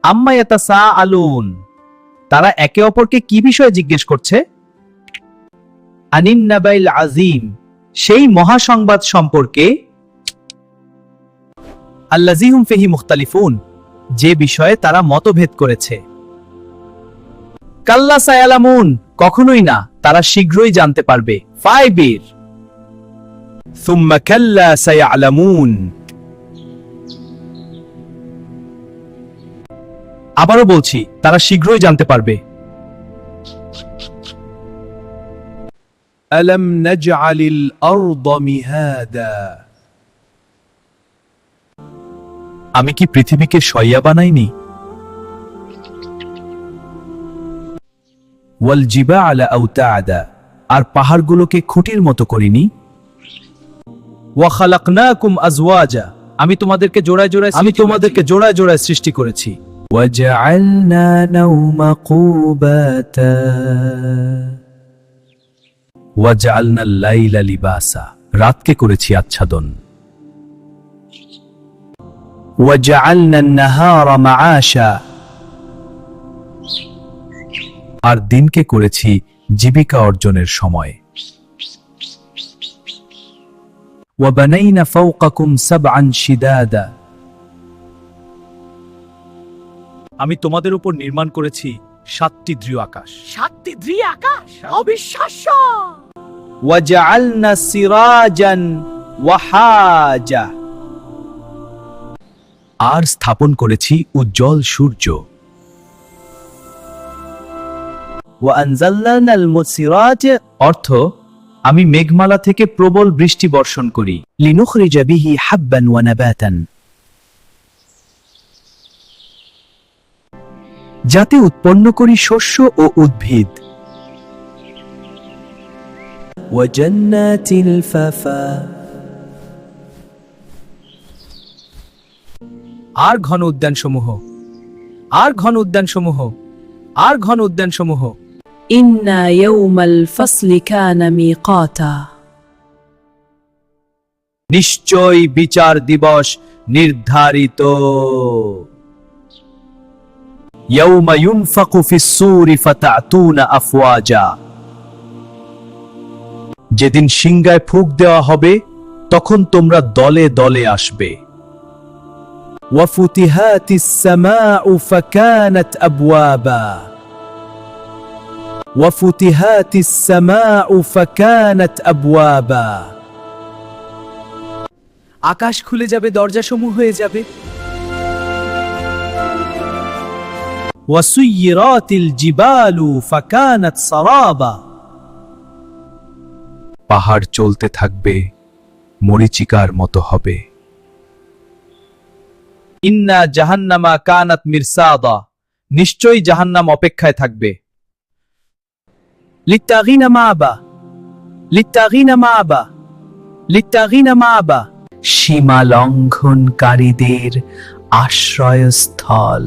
আম্মা ইয়াতাসাআলুন, তারা একে অপরকে কি বিষয়ে জিজ্ঞেস করছে? আনিন নাবাইল আযীম, সেই মহাসংবাদ সম্পর্কে। আল্লাযী হুম ফিহি মুখতালিফুন, যে বিষয়ে তারা মতভেদ করেছে। কাল্লা সায়ালামুন, কখনোই না, তারা শীঘ্রই জানতে পারবে। ফাইবির সুম্মা কাল্লা সায়ালামুন, আবারও বলছি, তারা শীঘ্রই জানতে পারবে। আলাম নাজআলিল আরদা মিহাদা, আমি কি পৃথিবীকে শয়্যা বানাইনি? ওয়াল জিবালা আওতাদা, আর পাহাড়গুলোকে খুঁটির মতো করিনি? ওয়া খালাকনাকুম আজওয়াজা, আমি তোমাদেরকে জোড়ায় জোড়ায় সৃষ্টি করেছি। ওয়া জাআলনা নাওমা কুবাতা ওয়া জাআলনা লাইলা লিবাসা, রাতকে করেছি আচ্ছাদন। ওয়া জাআলনা আন-নাহারা মাআশা, আর দিনকে করেছি জীবিকা অর্জনের সময়। ওয়া বানাইনা ফাওকাকুম সাবআন শিদাদা, আমি তোমাদের উপর নির্মাণ করেছি 7টি দৃঢ় আকাশ। 7টি দৃঢ় আকাশ, অবিশ্বাস্য। ওয়া জাআলনা সিরাজান ওয়া হাজা, আর স্থাপন করেছি উজ্জ্বল সূর্য। ওয়া আনজালনাল মুসিরাজ, অর্থ আমি মেঘমালা থেকে প্রবল বৃষ্টি বর্ষণ করি। লিনুখরিজা বিহি হাব্বান ওয়া নাবাতান, যাতে উৎপন্ন করি শস্য ও উদ্ভিদ। ওয়া জান্নাতিল ফাফা, আর ঘন উদ্যানসমূহ, আর ঘন উদ্যানসমূহ, আর ঘন উদ্যানসমূহ। ইন্না ইয়াউমাল ফাসলি কানা মিকাতা, নিশ্চয় বিচার দিবস নির্ধারিত। ইয়াউমা ইউনফাকু ফিস-সূরি ফাতাতুনা আফওয়াজা, যেদিন সিংহায় ফুঁক দেওয়া হবে তখন তোমরা দলে দলে আসবে। ওয়া ফুতিহাতিস সামাউ ফাকানাত আবওয়াবা, ওয়া ফুতিহাতিস সামাউ ফাকানাত আবওয়াবা, আকাশ খুলে যাবে, দরজাসমূহ হয়ে যাবে। ওয়া সুয়্যিরাতিল জিবালু ফাকানাত সারাবা, পাহাড় চলতে থাকবে, মরীচিকার মতো হবে। ইন্না জাহান্নামা কানাত মিরসাদা, নিশ্চয়ই জাহান্নাম অপেক্ষায় থাকবে। লিত্তাগিনা মাআবা, লিত্তাগিনা মাআবা, লিত্তাগিনা মাআবা, সীমা লঙ্ঘনকারীদের আশ্রয়স্থল।